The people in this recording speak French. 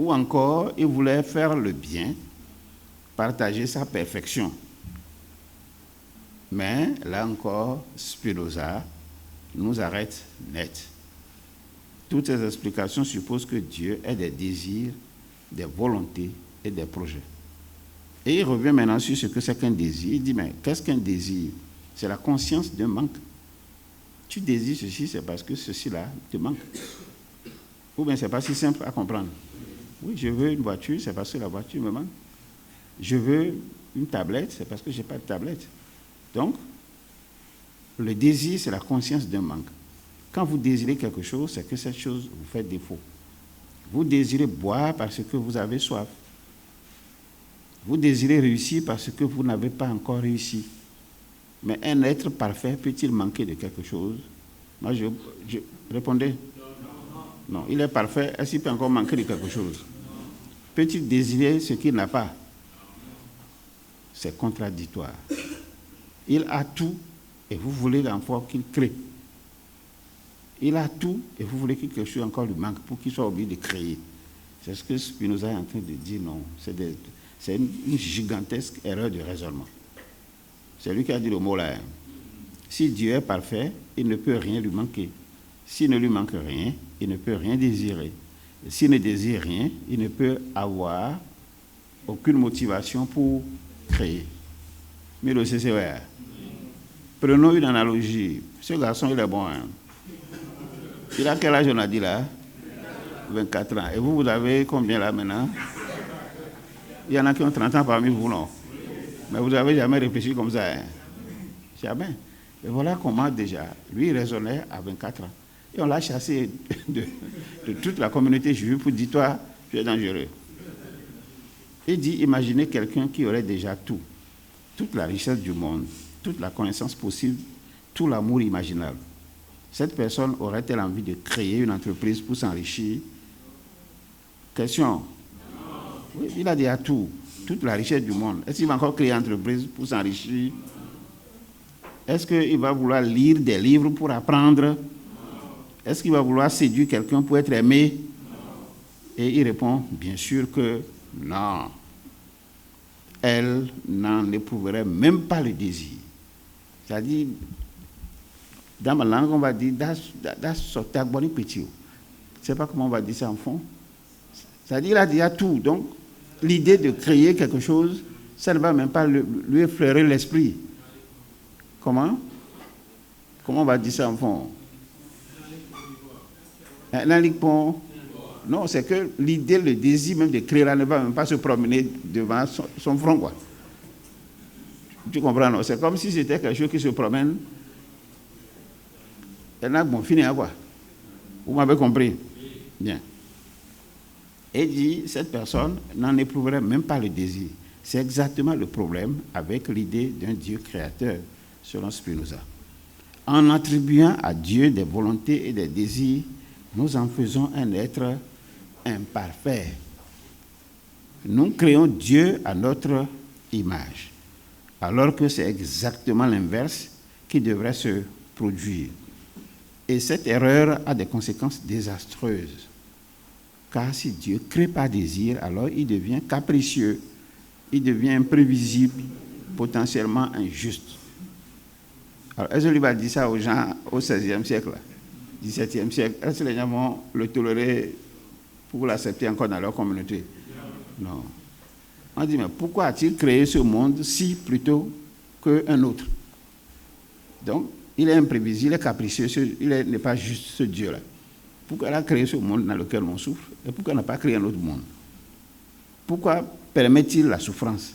ou encore il voulait faire le bien, partager sa perfection. Mais là encore, Spinoza nous arrête net. Toutes ces explications supposent que Dieu ait des désirs, des volontés et des projets. Et il revient maintenant sur ce que c'est qu'un désir. Il dit, mais qu'est-ce qu'un désir? C'est la conscience d'un manque. Tu désires ceci, c'est parce que ceci-là te manque. Ou bien c'est pas si simple à comprendre. Oui, je veux une voiture, c'est parce que la voiture me manque. Je veux une tablette, c'est parce que je n'ai pas de tablette. Donc, le désir, c'est la conscience d'un manque. Quand vous désirez quelque chose, c'est que cette chose vous fait défaut. Vous désirez boire parce que vous avez soif. Vous désirez réussir parce que vous n'avez pas encore réussi. Mais un être parfait peut-il manquer de quelque chose? Moi, je répondais. Non, il est parfait. Est-ce qu'il peut encore manquer de quelque chose? Peut-il désirer ce qu'il n'a pas? C'est contradictoire. Il a tout et vous voulez encore qu'il crée. Il a tout et vous voulez que quelque chose encore lui manque pour qu'il soit obligé de créer. C'est ce que Spinoza est en train de dire. Non, c'est une gigantesque erreur de raisonnement. C'est lui qui a dit le mot là. Si Dieu est parfait, il ne peut rien lui manquer. S'il ne lui manque rien, il ne peut rien désirer. Et s'il ne désire rien, il ne peut avoir aucune motivation pour créer. Mais le CCR, prenons une analogie. Ce garçon, il est bon. Hein? Il a quel âge on a dit là? 24 ans. Et vous avez combien là maintenant? Il y en a qui ont 30 ans parmi vous, non? Mais vous n'avez jamais réfléchi comme ça. Hein? Jamais. Et voilà comment déjà, lui, il raisonnait à 24 ans. Et on l'a chassé de toute la communauté juive pour dire, toi, tu es dangereux. Il dit, imaginez quelqu'un qui aurait déjà tout. Toute la richesse du monde, toute la connaissance possible, tout l'amour imaginable. Cette personne aurait-elle envie de créer une entreprise pour s'enrichir? Question. Oui, il a déjà tout, toute la richesse du monde. Est-ce qu'il va encore créer une entreprise pour s'enrichir? Est-ce qu'il va vouloir lire des livres pour apprendre? Est-ce qu'il va vouloir séduire quelqu'un pour être aimé? Et il répond, bien sûr que non. Elle n'en éprouverait même pas le désir. C'est-à-dire, dans ma langue, on va dire, that's petit. Je ne sais pas comment on va dire ça en fond. C'est-à-dire, il a déjà tout. Donc, l'idée de créer quelque chose, ça ne va même pas lui effleurer l'esprit. Comment on va dire ça en fond? Non, c'est que l'idée, le désir même de créer là ne va même pas se promener devant son front, quoi. Tu comprends, non? C'est comme si c'était quelque chose qui se promène. Elle n'a bon fini à quoi? Vous m'avez compris? Bien. Et dit, cette personne n'en éprouverait même pas le désir. C'est exactement le problème avec l'idée d'un Dieu créateur, selon Spinoza. En attribuant à Dieu des volontés et des désirs, nous en faisons un être imparfait. Nous créons Dieu à notre image, alors que c'est exactement l'inverse qui devrait se produire. Et cette erreur a des conséquences désastreuses. Car si Dieu crée par désir, alors il devient capricieux, il devient imprévisible, potentiellement injuste. Alors, est-ce que lui va dire ça aux gens au XVIe siècle, XVIIe siècle? Est-ce que les gens vont le tolérer pour l'accepter encore dans leur communauté? Non. On dit, mais pourquoi a-t-il créé ce monde si plutôt qu'un autre? Donc, il est imprévisible, il est capricieux, il n'est pas juste ce Dieu-là. Pourquoi il a créé ce monde dans lequel on souffre et pourquoi il n'a pas créé un autre monde? Pourquoi permet-il la souffrance?